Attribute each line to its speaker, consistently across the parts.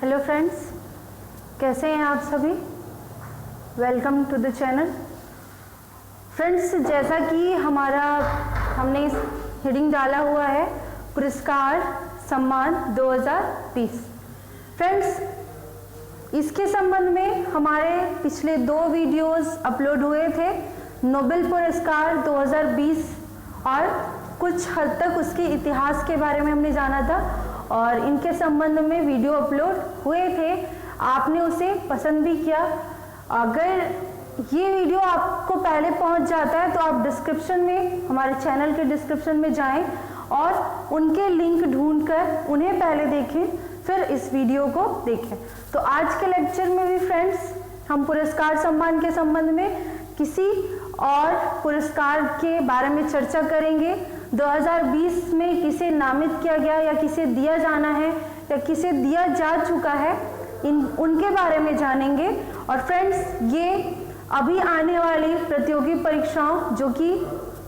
Speaker 1: Hello friends, कैसे हैं आप सभी। Welcome to the channel. Friends, जैसा कि हमने इस हेडिंग डाला हुआ है पुरस्कार सम्मान 2020। फ्रेंड्स, इसके संबंध में हमारे पिछले 2 वीडियोस अपलोड हुए थे, नोबेल पुरस्कार 2020 और कुछ हद तक उसके इतिहास के बारे में हमने जाना था और इनके संबंध में वीडियो अपलोड हुए थे। आपने उसे पसंद भी किया। अगर ये वीडियो आपको पहले पहुंच जाता है तो आप डिस्क्रिप्शन में, हमारे चैनल के डिस्क्रिप्शन में जाएं और उनके लिंक ढूंढकर उन्हें पहले देखें, फिर इस वीडियो को देखें। तो आज के लेक्चर में भी फ्रेंड्स हम पुरस्कार सम्मान के संबंध में किसी और पुरस्कार के बारे में चर्चा करेंगे। 2020 में किसे नामित किया गया या किसे दिया जाना है या किसे दिया जा चुका है, उनके बारे में जानेंगे। और फ्रेंड्स, ये अभी आने वाली प्रतियोगी परीक्षाओं, जो कि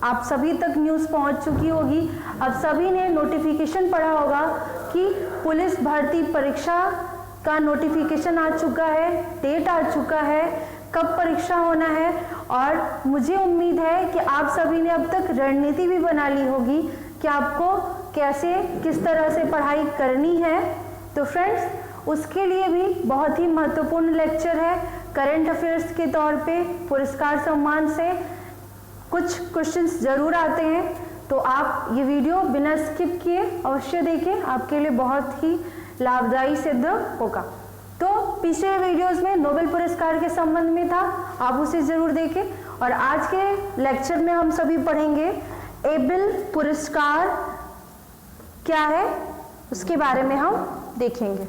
Speaker 1: आप सभी तक न्यूज़ पहुंच चुकी होगी, आप सभी ने नोटिफिकेशन पढ़ा होगा कि पुलिस भर्ती परीक्षा का नोटिफिकेशन आ चुका है, डेट आ चुका है, कब परीक्षा होना है। और मुझे उम्मीद है कि आप सभी ने अब तक रणनीति भी बना ली होगी कि आपको कैसे, किस तरह से पढ़ाई करनी है। तो फ्रेंड्स, उसके लिए भी बहुत ही महत्वपूर्ण लेक्चर है। करंट अफेयर्स के तौर पे पुरस्कार सम्मान से कुछ क्वेश्चंस जरूर आते हैं, तो आप ये वीडियो बिना स्किप किए अवश्य देखें, आपके लिए बहुत ही लाभदायी सिद्ध होगा। तो पिछले वीडियोस में नोबेल पुरस्कार के संबंध में था, आप उसे जरूर देखें। और आज के लेक्चर में हम सभी पढ़ेंगे एबेल पुरस्कार क्या है, उसके बारे में हम देखेंगे।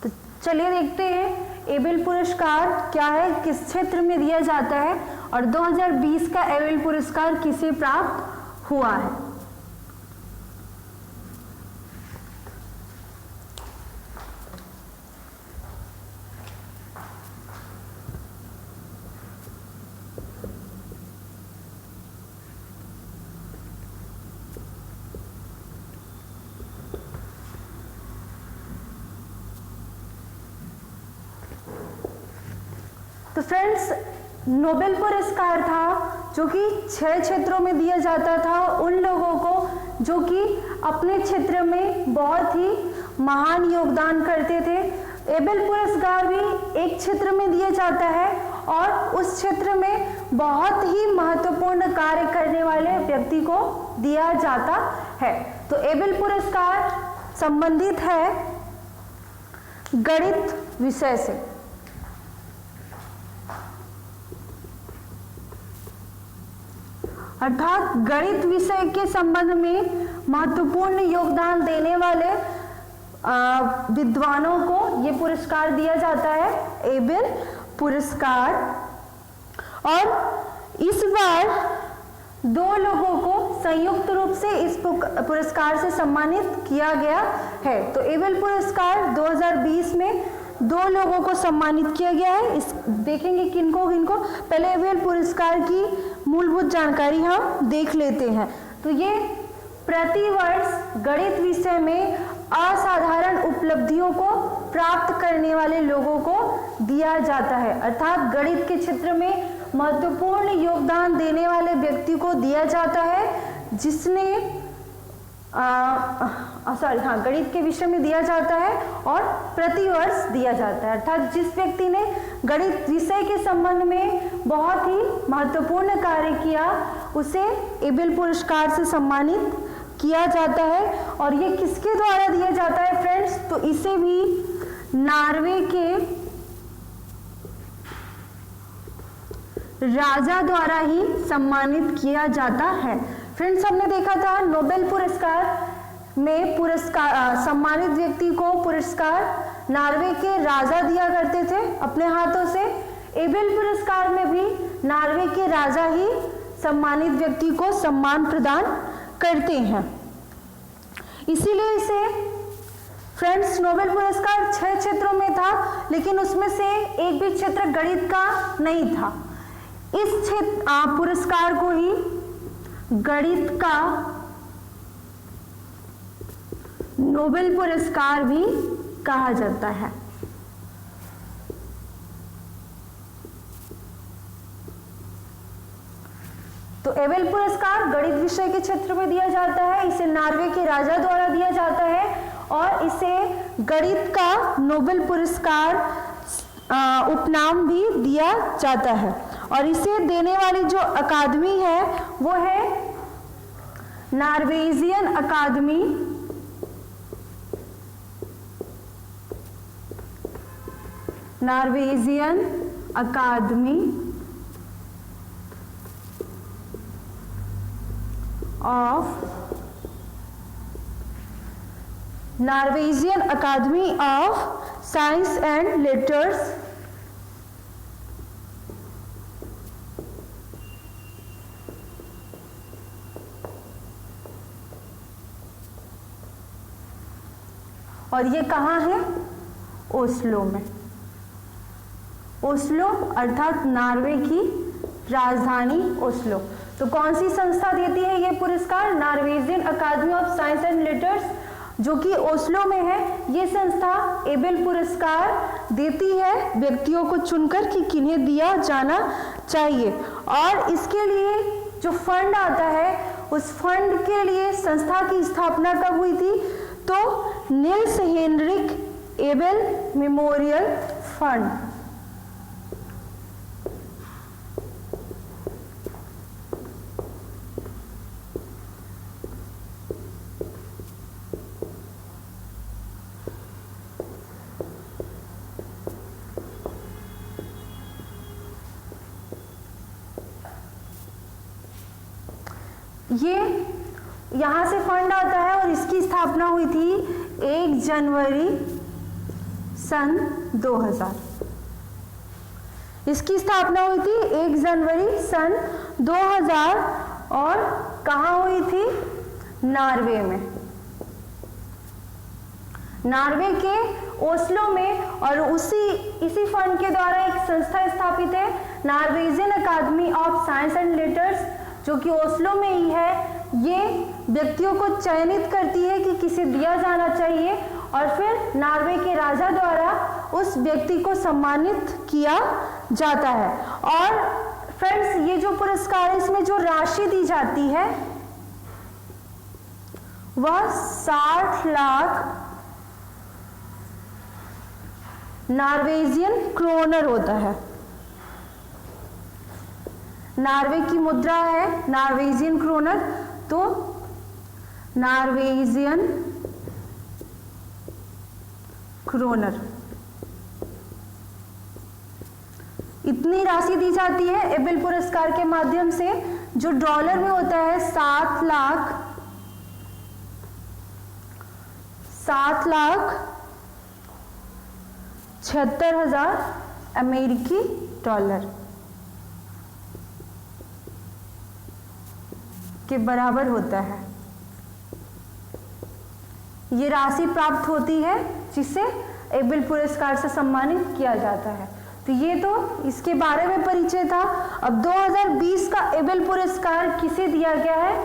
Speaker 1: तो चलिए देखते हैं एबेल पुरस्कार क्या है, किस क्षेत्र में दिया जाता है और 2020 का एबेल पुरस्कार किसे प्राप्त हुआ है। तो फ्रेंड्स, नोबेल पुरस्कार था जो कि 6 क्षेत्रों में दिया जाता था उन लोगों को जो कि अपने क्षेत्र में बहुत ही महान योगदान करते थे। एबेल पुरस्कार भी एक क्षेत्र में दिया जाता है और उस क्षेत्र में बहुत ही महत्वपूर्ण कार्य करने वाले व्यक्ति को दिया जाता है। तो एबेल पुरस्कार संबंधित है गणित विषय से। अर्थात गणित विषय के संबंध में महत्वपूर्ण योगदान देने वाले विद्वानों को ये पुरस्कार दिया जाता है, एबेल पुरस्कार। और इस बार 2 लोगों को संयुक्त रूप से इस पुरस्कार से सम्मानित किया गया है। तो एबेल पुरस्कार 2020 में 2 लोगों को सम्मानित किया गया है। इस देखेंगे किनको किनको। पहले एबेल पुरस्कार की मूलभूत जानकारी हम देख लेते हैं। तो ये प्रतिवर्ष गणित विषय में असाधारण उपलब्धियों को प्राप्त करने वाले लोगों को दिया जाता है। अर्थात गणित के क्षेत्र में महत्वपूर्ण योगदान देने वाले व्यक्ति को दिया जाता है जिसने गणित के विषय में दिया जाता है और प्रतिवर्ष दिया जाता है। अर्थात जिस व्यक्ति ने गणित विषय के संबंध में बहुत ही महत्वपूर्ण कार्य किया उसे एबेल पुरस्कार से सम्मानित किया जाता है। और ये किसके द्वारा दिया जाता है फ्रेंड्स, तो इसे भी नॉर्वे के राजा द्वारा ही सम्मानित किया जाता है। फ्रेंड्स, हमने देखा था नोबेल पुरस्कार में सम्मानित व्यक्ति को पुरस्कार नॉर्वे के राजा दिया करते थे अपने हाथों से। एबेल पुरस्कार में भी नॉर्वे के राजा ही सम्मानित व्यक्ति को सम्मान प्रदान करते हैं। इसीलिए इसे फ्रेंड्स नोबेल पुरस्कार 6 क्षेत्रों में था, लेकिन उसमें से एक भी क्षेत्र गणित का नहीं था। इस पुरस्कार को ही गणित का नोबेल पुरस्कार भी कहा जाता है। तो एबेल पुरस्कार गणित विषय के क्षेत्र में दिया जाता है, इसे नॉर्वे के राजा द्वारा दिया जाता है और इसे गणित का नोबेल पुरस्कार उपनाम भी दिया जाता है। और इसे देने वाली जो अकादमी है वो है Norwegian academy Norwegian academy of science and letters और ये कहाँ है? ओस्लो में। ओस्लो अर्थात नॉर्वे की राजधानी ओस्लो। तो कौन सी संस्था देती है ये पुरस्कार? Norwegian academy of science and letters, जो कि ओस्लो में है। ये संस्था एबेल पुरस्कार देती है व्यक्तियों को चुनकर कि किन्हें दिया जाना चाहिए। और इसके लिए जो फंड आता है, उस फंड के लिए संस्था की स्थापना कब हुई थी? तो Niels Henrik Abel memorial fund. ये यहाँ से फंड आता है और इसकी स्थापना हुई थी 1 जनवरी सन 2000। इसकी स्थापना हुई थी 1 जनवरी सन 2000 और कहाँ हुई थी? नॉर्वे में, नॉर्वे के ओस्लो में। और इसी फंड के द्वारा एक संस्था स्थापित है, Norwegian academy of science and letters, जो कि ओस्लो में ही है। ये व्यक्तियों को चयनित करती है कि किसे दिया जाना चाहिए और फिर नॉर्वे के राजा द्वारा उस व्यक्ति को सम्मानित किया जाता है। और फ्रेंड्स, ये जो पुरस्कार है, इसमें जो राशि दी जाती है वह 60 लाख नॉर्वेजियन क्रोनर होता है। नॉर्वे की मुद्रा है नॉर्वेजियन क्रोनर, तो नॉर्वेजियन क्रोनर इतनी राशि दी जाती है एबेल पुरस्कार के माध्यम से, जो डॉलर में होता है 7,76,000 अमेरिकी डॉलर के बराबर होता है। ये राशि प्राप्त होती है जिसे एबेल पुरस्कार से सम्मानित किया जाता है। तो ये तो इसके बारे में परिचय था। अब 2020 का एबेल पुरस्कार किसे दिया गया है?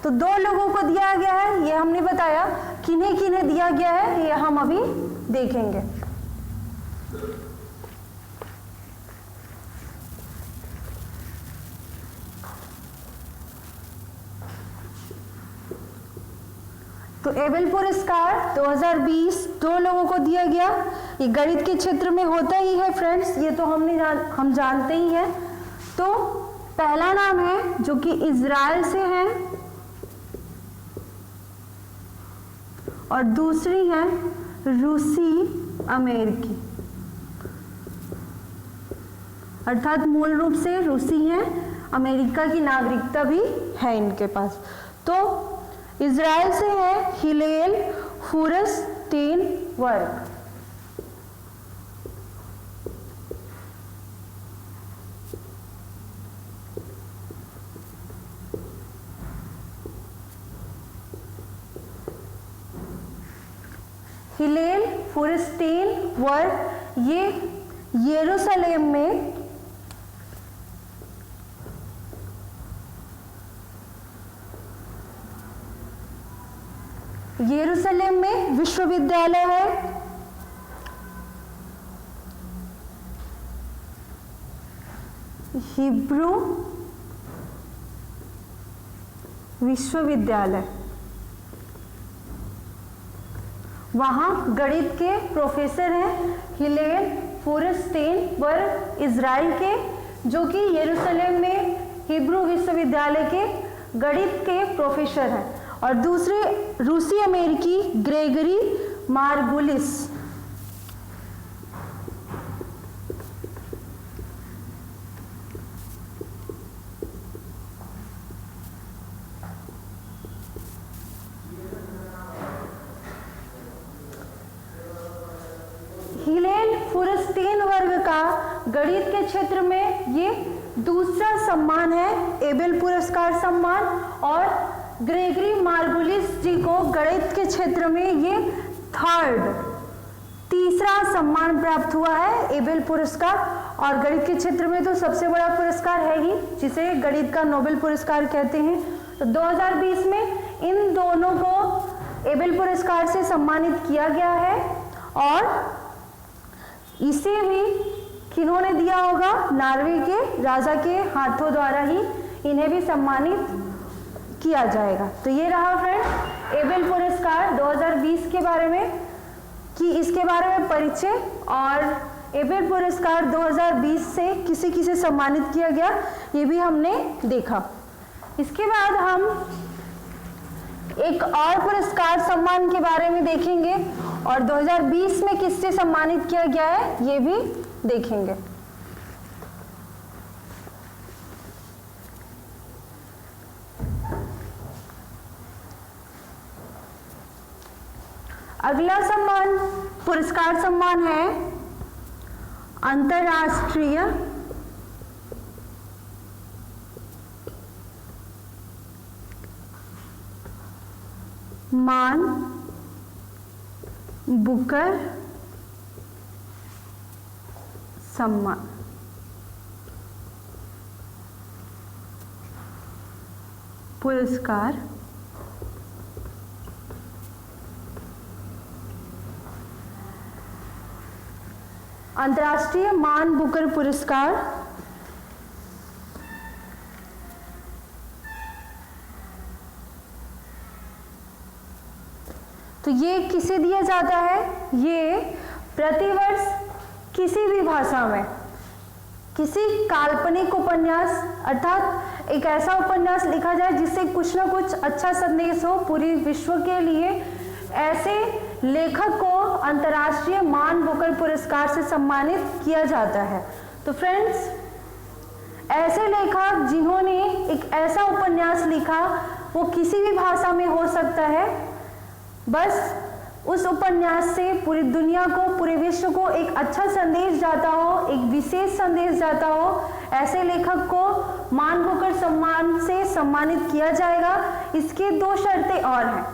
Speaker 1: तो 2 लोगों को दिया गया है, ये हमने बताया। किन्हें किन्हें दिया गया है ये हम अभी देखेंगे। तो एबेल पुरस्कार 2020 2 लोगों को दिया गया। ये गणित के क्षेत्र में होता ही है फ्रेंड्स, ये तो हम जानते ही हैं। तो पहला नाम है जो कि इजराइल से है और दूसरी है रूसी अमेरिकी, अर्थात मूल रूप से रूसी हैं, अमेरिका की नागरिकता भी है इनके पास। तो इजराइल से है हिलेल फूरस्टेनबर्ग। हिलेल फूरस्टेनबर्ग ये यरूशलेम में विश्वविद्यालय है। हिब्रू विश्वविद्यालय, वहाँ गणित के प्रोफेसर हैं हिलेन फूरस्टेनबर्ग इजराइल के, जो कि यरूशलेम में हिब्रू विश्वविद्यालय के गणित के प्रोफेसर हैं। और दूसरे रूसी अमेरिकी ग्रेगरी मार्गुलिस, हिलेन फूरस्टेनबर्ग का गणित के क्षेत्र में ये दूसरा सम्मान है, एबेल पुरस्कार सम्मान, और ग्रेगरी मार्गुलिस जी को गणित के क्षेत्र में ये तीसरा सम्मान प्राप्त हुआ है, एबेल पुरस्कार। और गणित के क्षेत्र में तो सबसे बड़ा पुरस्कार है ही, जिसे गणित का नोबेल पुरस्कार कहते हैं। तो 2020 में इन दोनों को एबेल पुरस्कार से सम्मानित किया गया है। और इसे भी किन्होंने दिया होगा? नॉर्वे के राजा के हाथों द्वारा ही इन्हें भी सम्मानित किया जाएगा। तो ये रहा फ्रेंड एबेल पुरस्कार 2020 के बारे में, कि इसके बारे में परिचय। और एबेल पुरस्कार 2020 से किसे किसे सम्मानित किया गया ये भी हमने देखा। इसके बाद हम एक और पुरस्कार सम्मान के बारे में देखेंगे, और 2020 में किससे सम्मानित किया गया है ये भी देखेंगे। अगला सम्मान पुरस्कार सम्मान है अंतरराष्ट्रीय मान बुकर सम्मान। पुरस्कार अंतर्राष्ट्रीय मान बुकर पुरस्कार तो ये किसे दिया जाता है? ये प्रतिवर्ष किसी भी भाषा में किसी काल्पनिक उपन्यास, अर्थात एक ऐसा उपन्यास लिखा जाए जिससे कुछ ना कुछ अच्छा संदेश हो पूरी विश्व के लिए, ऐसे लेखक को अंतर्राष्ट्रीय मान बुकर पुरस्कार से सम्मानित किया जाता है। तो फ्रेंड्स, ऐसे लेखक जिन्होंने एक ऐसा उपन्यास लिखा, वो किसी भी भाषा में हो सकता है, बस उस उपन्यास से पूरी दुनिया को, पूरे विश्व को एक अच्छा संदेश जाता हो, एक विशेष संदेश जाता हो, ऐसे लेखक को मान बुकर सम्मान से सम्मानित किया जाएगा। इसकी 2 शर्तें और हैं।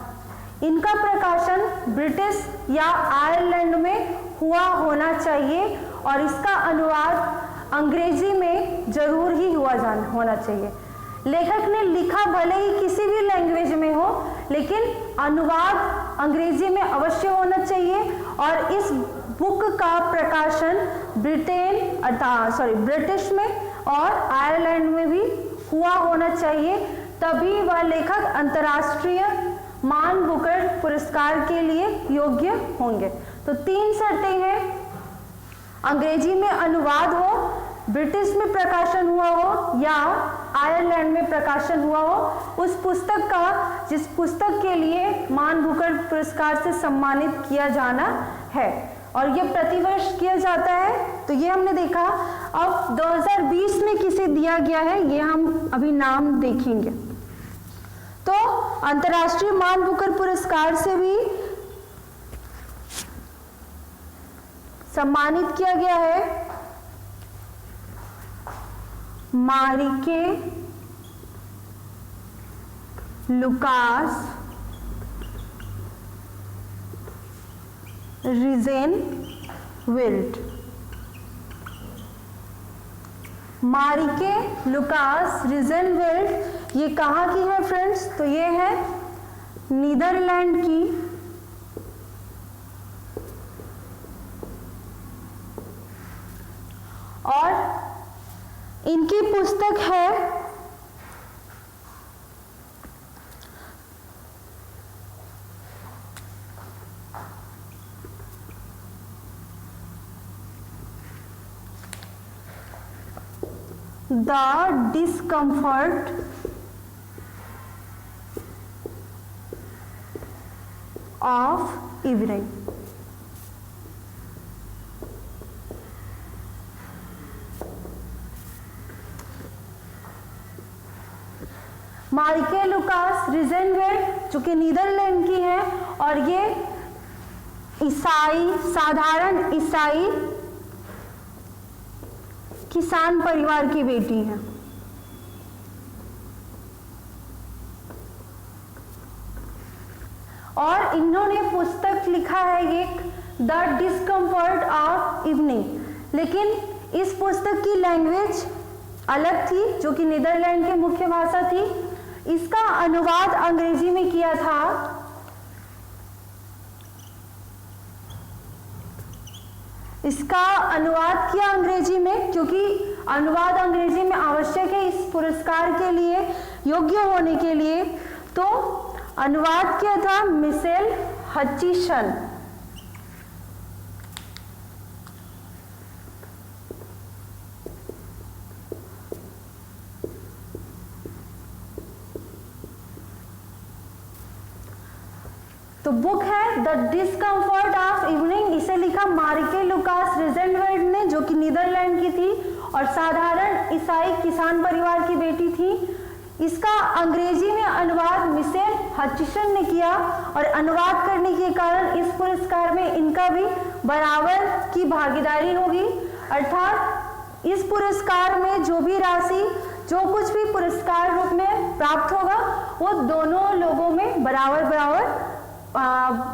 Speaker 1: इनका प्रकाशन ब्रिटिश या आयरलैंड में हुआ होना चाहिए, और इसका अनुवाद अंग्रेजी में जरूर ही होना चाहिए। लेखक ने लिखा भले ही किसी भी लैंग्वेज में हो, लेकिन अनुवाद अंग्रेजी में अवश्य होना चाहिए। और इस बुक का प्रकाशन ब्रिटिश में और आयरलैंड में भी हुआ होना चाहिए, तभी वह लेखक अंतर्राष्ट्रीय मान बुकर पुरस्कार के लिए योग्य होंगे। तो 3 शर्तें हैं, अंग्रेजी में अनुवाद हो, ब्रिटिश में प्रकाशन हुआ हो, या आयरलैंड में प्रकाशन हुआ हो उस पुस्तक का, जिस पुस्तक के लिए मान बुकर पुरस्कार से सम्मानित किया जाना है। और ये प्रतिवर्ष किया जाता है। तो ये हमने देखा। अब 2020 में किसे दिया गया है ये हम अभी नाम देखेंगे। तो अंतर्राष्ट्रीय मान बुकर पुरस्कार से भी सम्मानित किया गया है मारिके लुकास रिजेनविल्ट। मारिके लुकास रिजेनविल्ट ये कहाँ की है फ्रेंड्स? तो ये है नीदरलैंड की और इनकी पुस्तक है द डिस्कम्फर्ट ऑफ इवनिंग। मारिके लुकास रिजेनवेल्ड जो कि नीदरलैंड की है और ये ईसाई, साधारण ईसाई किसान परिवार की बेटी है। और इन्होंने पुस्तक लिखा है एक द डिस्कम्फर्ट ऑफ इवनिंग, लेकिन इस पुस्तक की लैंग्वेज अलग थी जो कि नीदरलैंड की मुख्य भाषा थी। इसका अनुवाद अंग्रेजी में किया था इसका अनुवाद किया अंग्रेजी में, क्योंकि अनुवाद अंग्रेजी में आवश्यक है इस पुरस्कार के लिए योग्य होने के लिए। तो अनुवाद किया था मिशेल हचिसन। तो बुक है द डिस्कम्फर्ट ऑफ इवनिंग, इसे लिखा मारिके लुकास रिजेनवेल्ड ने जो कि नीदरलैंड की थी और साधारण ईसाई किसान परिवार की बेटी थी। इसका अंग्रेजी में अनुवाद मिशेल हचिसन ने किया और अनुवाद करने के कारण इस पुरस्कार में इनका भी बराबर की भागीदारी होगी, अर्थात इस पुरस्कार में जो भी राशि, जो कुछ भी पुरस्कार रूप में प्राप्त होगा वो दोनों लोगों में बराबर बराबर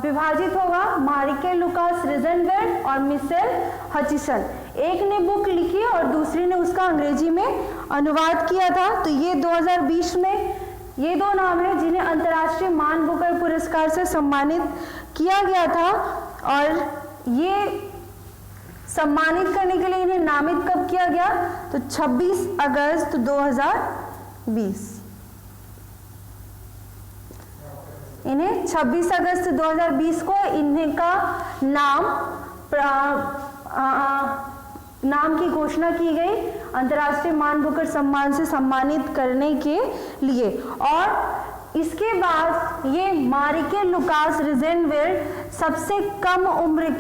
Speaker 1: विभाजित होगा, मारिके लुकास रिजेनवेल्ड और मिशेल हचिसन। एक ने बुक लिखी और दूसरी ने उसका अंग्रेजी में अनुवाद किया था। तो ये 2020 में ये दो नाम हैं जिन्हें अंतर्राष्ट्रीय मान बुकर पुरस्कार से सम्मानित किया गया था। और ये सम्मानित करने के लिए इन्हें नामित कब किया गया? तो 26 अगस्त 2020। इन्हें 26 अगस्त 2020 को इन्हें का नाम की घोषणा की गई अंतर्राष्ट्रीय मान बुकर सम्मान से सम्मानित करने के लिए। और इसके बाद ये मारिके लुकास रिजेनवेल्ड सबसे कम उम्र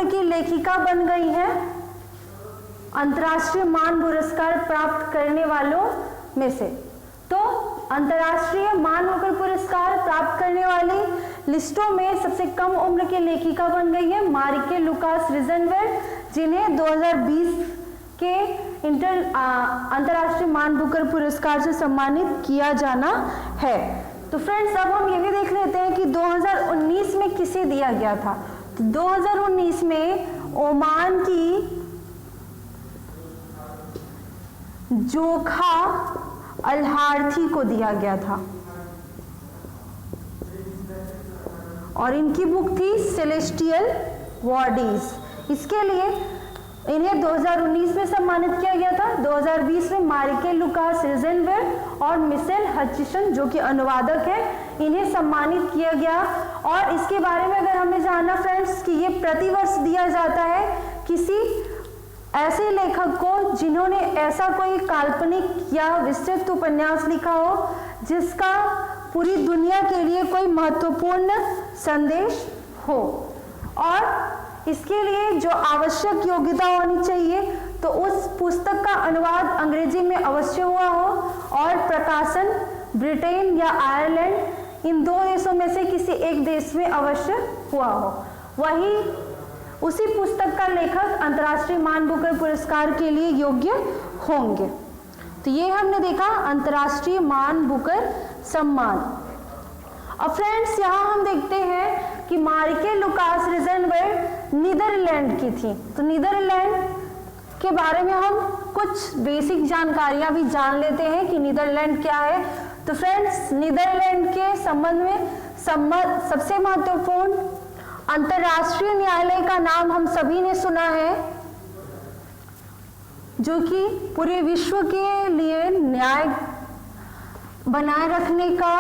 Speaker 1: की लेखिका बन गई है अंतर्राष्ट्रीय मान पुरस्कार प्राप्त करने वालों में से। तो अंतर्राष्ट्रीय मान बुकर पुरस्कार प्राप्त करने वाली लिस्टों में सबसे कम उम्र की लेखिका बन गई है मारिके लुकास रिजेनवेल्ड, जिन्हें 2020 के अंतर्राष्ट्रीय मान बुकर पुरस्कार से सम्मानित किया जाना है। तो फ्रेंड्स, अब हम ये भी देख लेते हैं कि 2019 में किसे दिया गया था। तो 2019 में ओमान की जोखा अल्हार्थी को दिया गया था और इनकी बुक थी सेलेस्टियल बॉडीज। इसके लिए इन्हें 2019 में सम्मानित किया गया था। 2020 में मारिके लुकास रिजेनवेल्ड और मिशेल हचिसन जो कि अनुवादक है, इन्हें सम्मानित किया गया। और इसके बारे में अगर हमें जानना फ्रेंड्स कि ये प्रतिवर्ष दिया जाता है किसी ऐसे लेखक को जिन्होंने ऐसा कोई काल्पनिक या विस्तृत उपन्यास लिखा हो जिसका पूरी दुनिया के लिए कोई महत्वपूर्ण संदेश हो, और इसके लिए जो आवश्यक योग्यता होनी चाहिए तो उस पुस्तक का अनुवाद अंग्रेजी में अवश्य हुआ हो और प्रकाशन ब्रिटेन या आयरलैंड इन दो देशों में से किसी एक देश में अवश्य हुआ हो। वही उसी पुस्तक का लेखक अंतर्राष्ट्रीय मान बुकर पुरस्कार के लिए योग्य होंगे। तो ये हमने देखा अंतर्राष्ट्रीय मान बुकर सम्मान। अब फ्रेंड्स, यहाँ हम देखते हैं कि मारिके लुकास रिजेनवेल्ड नीदरलैंड की थी। तो नीदरलैंड के बारे में हम कुछ बेसिक जानकारियां भी जान लेते हैं कि नीदरलैंड क्या है। तो फ्रेंड्स, नीदरलैंड के संबंध में सबसे महत्वपूर्ण अंतर्राष्ट्रीय न्यायालय का नाम हम सभी ने सुना है, जो कि पूरे विश्व के लिए न्याय बनाए रखने का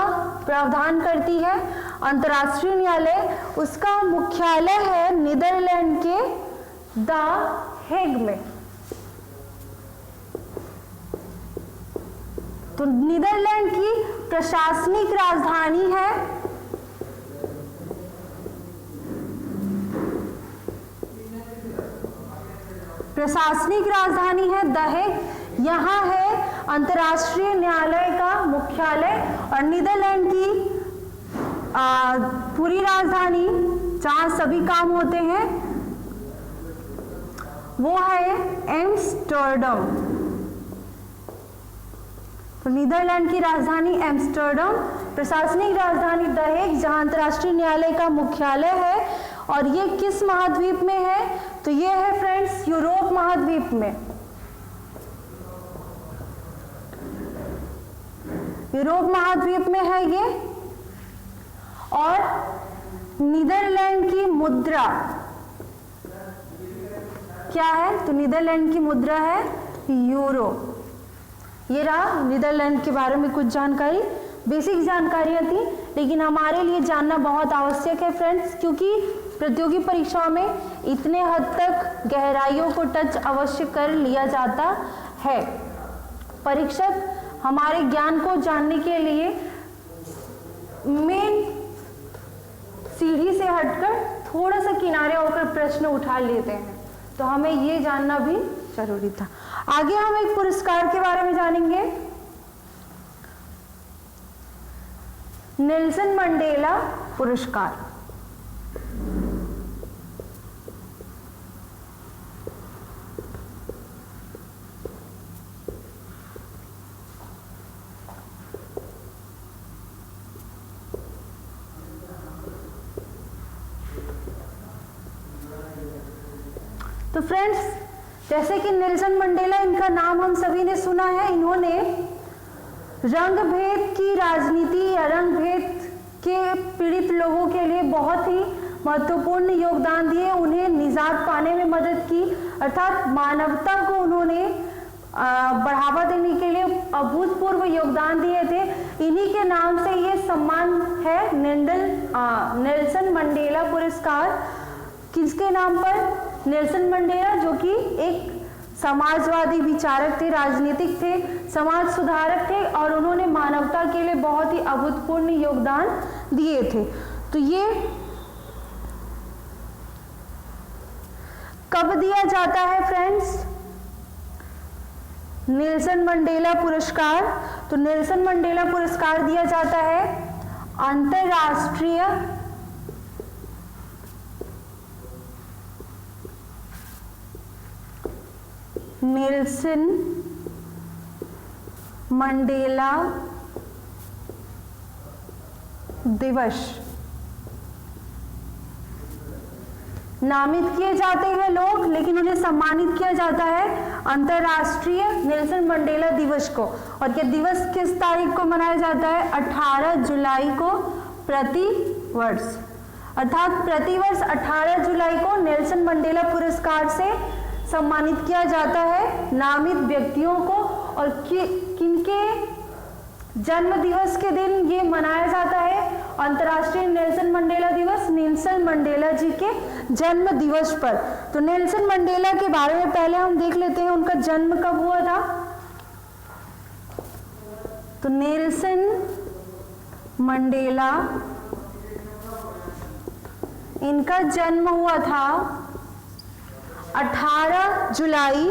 Speaker 1: प्रावधान करती है। अंतर्राष्ट्रीय न्यायालय, उसका मुख्यालय है नीदरलैंड के द हेग में। तो नीदरलैंड की प्रशासनिक राजधानी है द हेग। यहाँ है अंतर्राष्ट्रीय न्यायालय का मुख्यालय और नीदरलैंड की पूरी राजधानी जहाँ सभी काम होते हैं वो है एम्स्टर्डम। तो नीदरलैंड की राजधानी एम्स्टर्डम, प्रशासनिक राजधानी द हेग, जहाँ अंतर्राष्ट्रीय न्यायालय का मुख्यालय है। और ये किस महाद्वीप में है? तो ये है फ्रेंड्स यूरोप महाद्वीप में। यूरोप महाद्वीप में है ये। और नीदरलैंड की मुद्रा क्या है? तो नीदरलैंड की मुद्रा है यूरो। ये रहा नीदरलैंड के बारे में कुछ जानकारी, बेसिक जानकारियां थी, लेकिन हमारे लिए जानना बहुत आवश्यक है फ्रेंड्स, क्योंकि प्रतियोगी परीक्षाओं में इतने हद तक गहराइयों को टच अवश्य कर लिया जाता है। परीक्षक हमारे ज्ञान को जानने के लिए मेन सीढ़ी से हटकर थोड़ा सा किनारे होकर प्रश्न उठा लेते हैं, तो हमें ये जानना भी जरूरी था। आगे हम एक पुरस्कार के बारे में जानेंगे, नेल्सन मंडेला पुरस्कार। तो फ्रेंड्स, जैसे कि नेल्सन मंडेला, इनका नाम हम सभी ने सुना है। इन्होंने रंग भेद की राजनीति या रंग भेद के पीड़ित लोगों के लिए बहुत ही महत्वपूर्ण योगदान दिए, उन्हें निजात पाने में मदद की, अर्थात मानवता को उन्होंने बढ़ावा देने के लिए अभूतपूर्व योगदान दिए थे। इन्हीं के नाम से ये सम्मान है नेल्सन मंडेला पुरस्कार। किसके नाम पर? नेल्सन मंडेला, जो कि एक समाजवादी विचारक थे, राजनीतिक थे, समाज सुधारक थे और उन्होंने मानवता के लिए बहुत ही अभूतपूर्व योगदान दिए थे। तो ये कब दिया जाता है फ्रेंड्स नेल्सन मंडेला पुरस्कार? तो नेल्सन मंडेला पुरस्कार दिया जाता है अंतरराष्ट्रीय नेल्सन मंडेला दिवस। नामित किए जाते हैं लोग, लेकिन उन्हें सम्मानित किया जाता है अंतरराष्ट्रीय नेल्सन मंडेला दिवस को। और यह दिवस किस तारीख को मनाया जाता है? 18 जुलाई को प्रति वर्ष। अर्थात प्रतिवर्ष 18 जुलाई को नेल्सन मंडेला पुरस्कार से सम्मानित किया जाता है नामित व्यक्तियों को। और किनके जन्म दिवस के दिन ये मनाया जाता है अंतर्राष्ट्रीय नेल्सन मंडेला दिवस? नेल्सन मंडेला जी के जन्म दिवस पर। तो नेल्सन मंडेला के बारे में पहले हम देख लेते हैं, उनका जन्म कब हुआ था। तो नेल्सन मंडेला, इनका जन्म हुआ था 18 जुलाई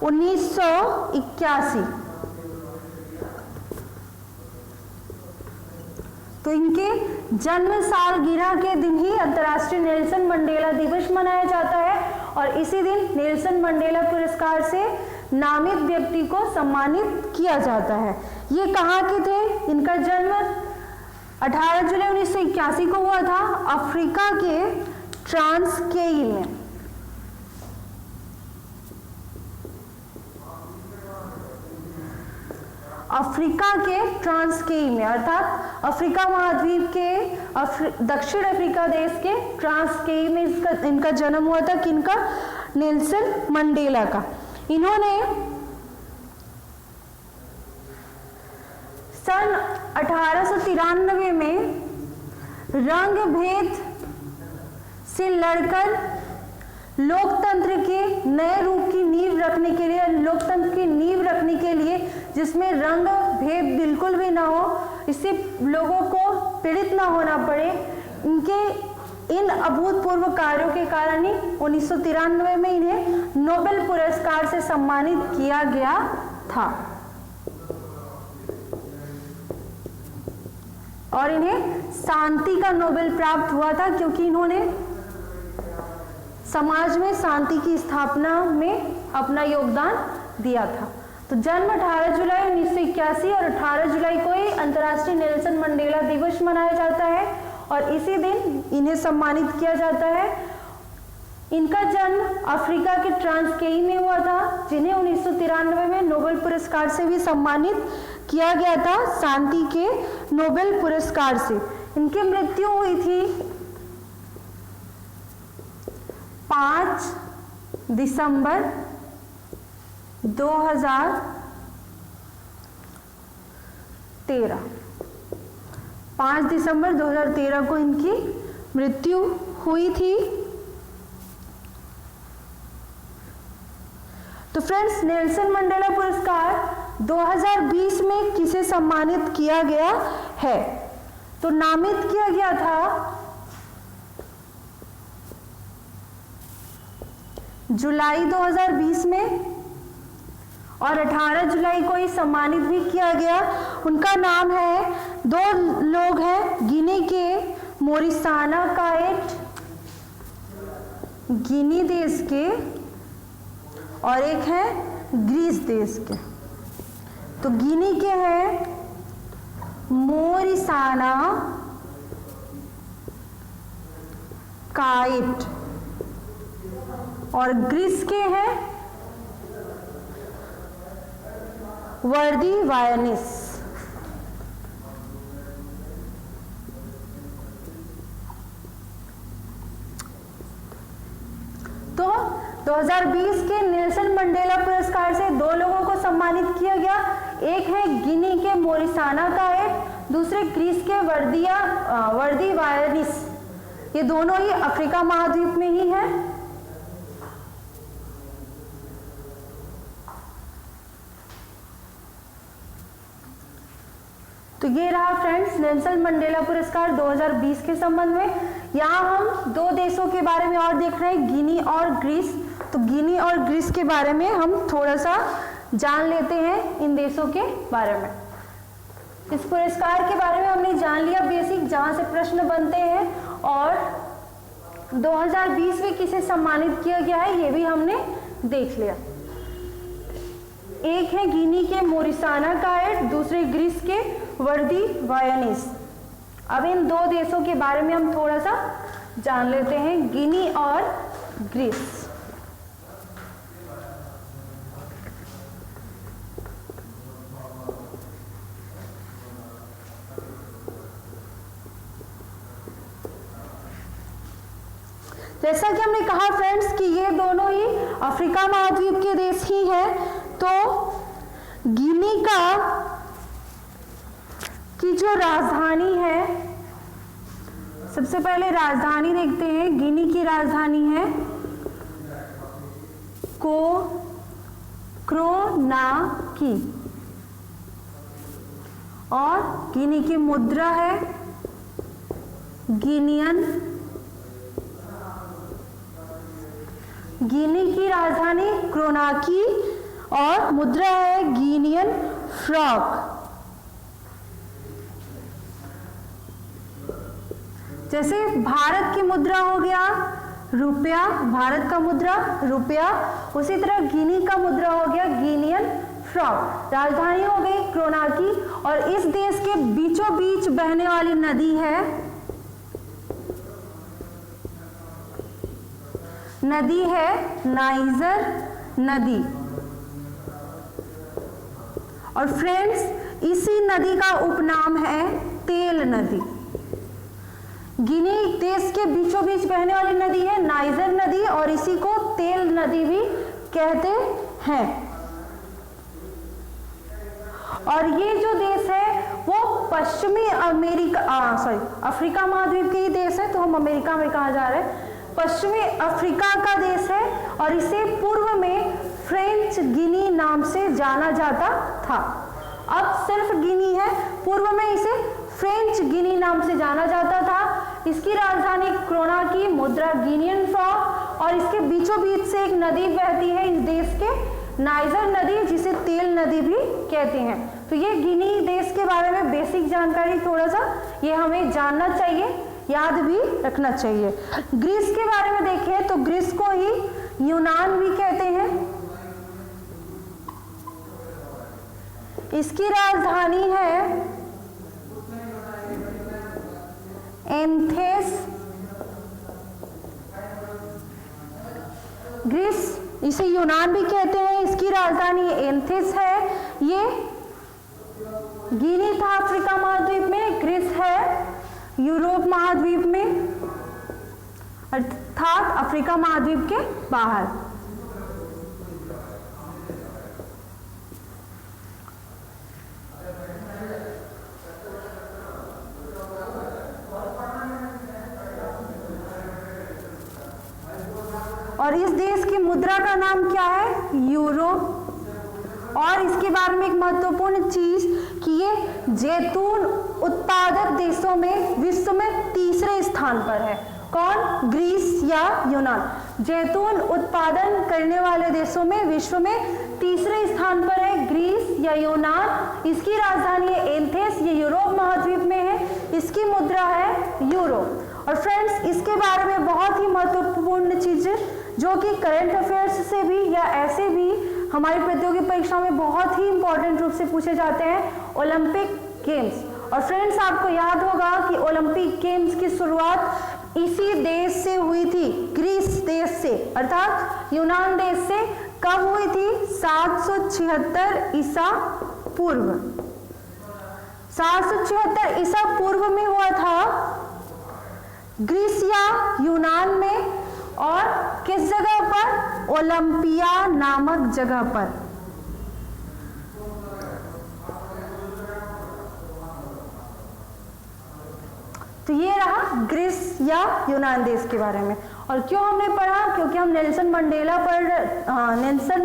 Speaker 1: 1981। तो इनके जन्म सालगिरह के दिन ही अंतर्राष्ट्रीय नेल्सन मंडेला दिवस मनाया जाता है और इसी दिन नेल्सन मंडेला पुरस्कार से नामित व्यक्ति को सम्मानित किया जाता है। ये कहाँ के थे? इनका जन्म 18 जुलाई 1981 को हुआ था अफ्रीका के ट्रांसकेई में। अफ्रीका के ट्रांसकेई में, अर्थात अफ्रीका महाद्वीप के दक्षिण अफ्रीका देश के ट्रांसकेई में इनका जन्म हुआ था। किनका? नेल्सन मंडेला का। इन्होंने सन 1893 में रंग भेद से लड़कर लोकतंत्र के नए रूप की नींव रखने के लिए, लोकतंत्र की नींव रखने के लिए जिसमें रंग भेद बिल्कुल भी ना हो, इससे लोगों को पीड़ित ना होना पड़े, इनके इन अभूतपूर्व कार्यों के कारण ही 1993 में इन्हें नोबेल पुरस्कार से सम्मानित किया गया था और इन्हें शांति का नोबेल प्राप्त हुआ था क्योंकि इन्होंने समाज में शांति की स्थापना में अपना योगदान दिया था। तो जन्म 18 जुलाई 1981 और 18 जुलाई को ही अंतर्राष्ट्रीय नेल्सन मंडेला दिवस मनाया जाता है और इसी दिन इन्हें सम्मानित किया जाता है। इनका जन्म अफ्रीका के ट्रांसकेई में हुआ था, जिन्हें 1993 में नोबेल पुरस्कार से भी सम्मानित किया गया था, शांति के नोबेल पुरस्कार से। इनकी मृत्यु हुई थी 5 दिसंबर 2013। 5 दिसंबर 2013 को इनकी मृत्यु हुई थी। तो फ्रेंड्स, नेल्सन मंडेला पुरस्कार 2020 में किसे सम्मानित किया गया है? तो नामित किया गया था जुलाई 2020 में और 18 जुलाई को ही सम्मानित भी किया गया। उनका नाम है, दो लोग हैं, गिनी के मोरिसाना काएट, गिनी देश के, और एक है ग्रीस देश के। तो गिनी के हैं मोरिसाना काइट और ग्रीस के हैं वर्दी वायनिस। तो 2020 के नेल्सन मंडेला पुरस्कार से दो लोगों को सम्मानित किया गया। एक है गिनी के मोरिसाना काएट, दूसरे ग्रीस के वर्दी वायनिस। ये दोनों ही अफ्रीका महाद्वीप में ही है। तो ये रहा फ्रेंड्स नेल्सन मंडेला पुरस्कार 2020 के संबंध में। यहाँ हम दो देशों के बारे में और देख रहे हैं, गिनी और ग्रीस। तो गिनी और ग्रीस के बारे में हम थोड़ा सा जान लेते हैं, इन देशों के बारे में। इस पुरस्कार के बारे में हमने जान लिया बेसिक, जहाँ से प्रश्न बनते हैं, और 2020 में किसे सम्मानित किया गया है ये भी हमने देख लिया। एक है गिनी के मोरिसाना काएट, दूसरे ग्रीस के वर्दी वायनिस। अब इन दो देशों के बारे में हम थोड़ा सा जान लेते हैं, गिनी और ग्रीस। जैसा कि हमने कहा फ्रेंड्स कि ये दोनों ही अफ्रीका महाद्वीप के देश ही हैं। तो गिनी की जो राजधानी है, सबसे पहले राजधानी देखते हैं। गिनी की राजधानी है क्रोनाकी और गिनी की मुद्रा है गिनियन। गिनी की राजधानी क्रोनाकी और मुद्रा है गिनियन फ्रॉक। जैसे भारत की मुद्रा हो गया रुपया, भारत का मुद्रा रुपया, उसी तरह गिनी का मुद्रा हो गया गिनियन फ्रॉक। राजधानी हो गई क्रोनाकी और इस देश के बीचों बीच बहने वाली नदी है नाइजर नदी। और फ्रेंड्स, इसी नदी का उपनाम है तेल नदी। गिनी देश के बीचों बीच बहने वाली नदी है नाइजर नदी और इसी को तेल नदी भी कहते हैं। और ये जो देश है पश्चिमी अफ्रीका महाद्वीप के ही देश है, तो हम अमेरिका में कहा जा रहे हैं। पश्चिमी अफ्रीका का देश है और इसे पूर्व में फ्रेंच गिनी नाम से जाना जाता था। अब सिर्फ गिनी है, पूर्व में इसे फ्रेंच गिनी नाम से जाना जाता था। इसकी राजधानी क्रोना की मुद्रा गिनियन फ्रॉग, और इसके बीचों बीच से एक नदी बहती है इस देश के, नाइजर नदी, जिसे तेल नदी भी कहते हैं। तो ये गिनी देश के बारे में बेसिक जानकारी थोड़ा सा ये हमें जानना चाहिए, याद भी रखना चाहिए। ग्रीस के बारे में देखें तो ग्रीस को ही यूनान भी कहते हैं। इसकी राजधानी है एथेंस। ग्रीस, इसे यूनान भी कहते हैं, इसकी राजधानी एथेंस है। ये गिनी था अफ्रीका महाद्वीप में, ग्रीस है यूरोप महाद्वीप में, अर्थात अफ्रीका महाद्वीप के बाहर। और इस देश की मुद्रा का नाम क्या है? यूरो। और इसके बारे में एक महत्वपूर्ण चीज कि ये जैतून उत्पादक देशों में विश्व में तीसरे स्थान पर है। कौन? ग्रीस या यूनान। जैतून उत्पादन करने वाले देशों में विश्व में तीसरे स्थान पर है ग्रीस या यूनान। इसकी राजधानी है एथेंस, ये यूरोप महाद्वीप में है। इसकी मुद्रा है यूरो। और फ्रेंड्स, इसके बारे में बहुत ही महत्वपूर्ण चीजें जो कि करंट अफेयर्स से भी या ऐसे भी हमारी प्रतियोगी परीक्षा में बहुत ही इंपॉर्टेंट रूप से पूछे जाते हैं, ओलंपिक गेम्स। और फ्रेंड्स, आपको याद होगा कि ओलंपिक गेम्स की शुरुआत इसी देश से हुई थी, ग्रीस देश से, अर्थात यूनान देश से। कब हुई थी? 776 ईसा पूर्व। 776 ईसा पूर्व में हुआ था ग्रीस या यूनान में। और किस जगह पर? ओलंपिया नामक जगह पर। तो ये रहा ग्रीस या यूनान देश के बारे में। और क्यों हमने पढ़ा? क्योंकि हम नेल्सन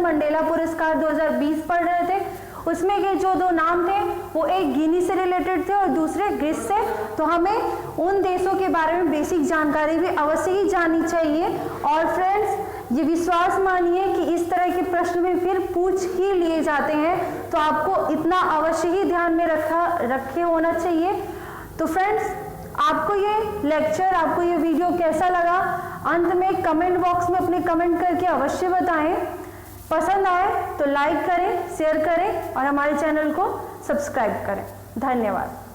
Speaker 1: मंडेला पुरस्कार 2020 पढ़ रहे थे। उसमें के जो दो नाम थे वो एक गिनी से रिलेटेड थे और दूसरे ग्रीस से। तो हमें उन देशों के बारे में बेसिक जानकारी भी अवश्य ही जाननी चाहिए। और फ्रेंड्स, ये विश्वास मानिए कि इस तरह के प्रश्न भी फिर पूछ ही लिए जाते हैं, तो आपको इतना अवश्य ही ध्यान में रखे होना चाहिए। तो फ्रेंड्स, आपको ये लेक्चर, आपको ये वीडियो कैसा लगा, अंत में कमेंट बॉक्स में अपने कमेंट करके अवश्य बताएं। पसंद आए तो लाइक करें, शेयर करें और हमारे चैनल को सब्सक्राइब करें। धन्यवाद।